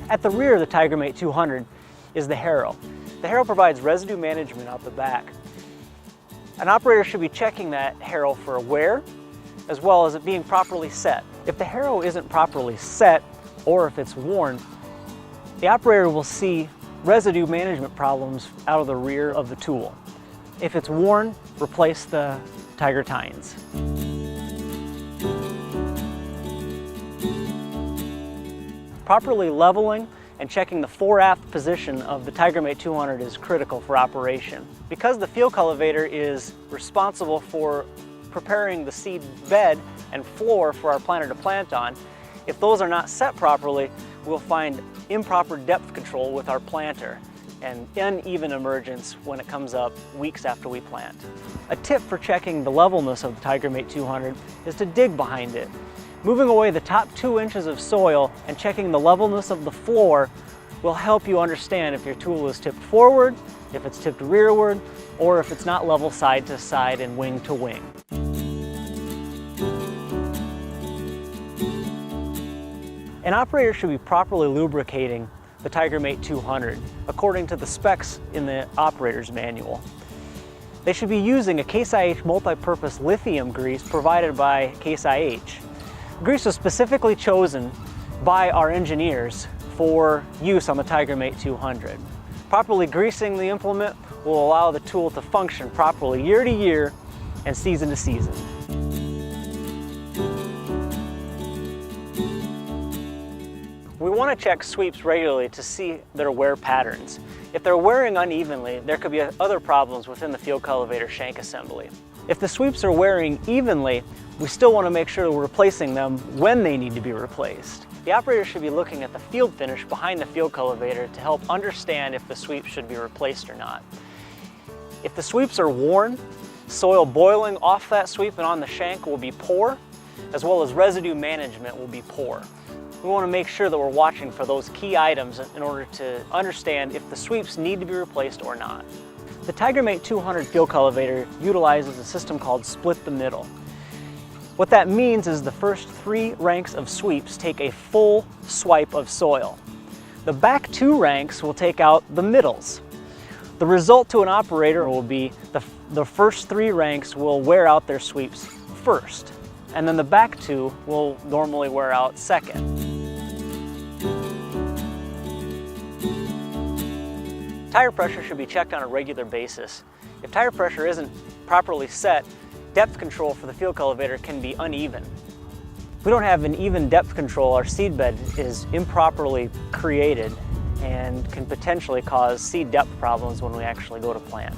At the rear of the TigerMate 200 is the HARROW. The HARROW provides residue management out the back. An operator should be checking that HARROW for wear, as well as it being properly set. If the HARROW isn't properly set, or if it's worn, the operator will see residue management problems out of the rear of the tool. If it's worn, replace the Tiger tines. Properly leveling and checking the fore-aft position of the TigerMate 200 is critical for operation. Because the field cultivator is responsible for preparing the seed bed and floor for our planter to plant on, if those are not set properly, we'll find improper depth control with our planter and uneven emergence when it comes up weeks after we plant. A tip for checking the levelness of the TigerMate 200 is to dig behind it. Moving away the top 2 inches of soil and checking the levelness of the floor will help you understand if your tool is tipped forward, if it's tipped rearward, or if it's not level side to side and wing to wing. An operator should be properly lubricating the TigerMate 200 according to the specs in the operator's manual. They should be using a Case IH multi-purpose lithium grease provided by Case IH. Grease was specifically chosen by our engineers for use on the TigerMate 200. Properly greasing the implement will allow the tool to function properly year to year and season to season. We want to check sweeps regularly to see their wear patterns. If they're wearing unevenly, there could be other problems within the field cultivator shank assembly. If the sweeps are wearing evenly, we still want to make sure that we're replacing them when they need to be replaced. The operator should be looking at the field finish behind the field cultivator to help understand if the sweep should be replaced or not. If the sweeps are worn, soil boiling off that sweep and on the shank will be poor, as well as residue management will be poor. We want to make sure that we're watching for those key items in order to understand if the sweeps need to be replaced or not. The TigerMate 200 field cultivator utilizes a system called split the middle. What that means is the first 3 ranks of sweeps take a full swipe of soil. The back 2 ranks will take out the middles. The result to an operator will be the first 3 ranks will wear out their sweeps first, and then the back 2 will normally wear out second. Tire pressure should be checked on a regular basis. If tire pressure isn't properly set, depth control for the field cultivator can be uneven. If we don't have an even depth control, our seed bed is improperly created and can potentially cause seed depth problems when we actually go to plant.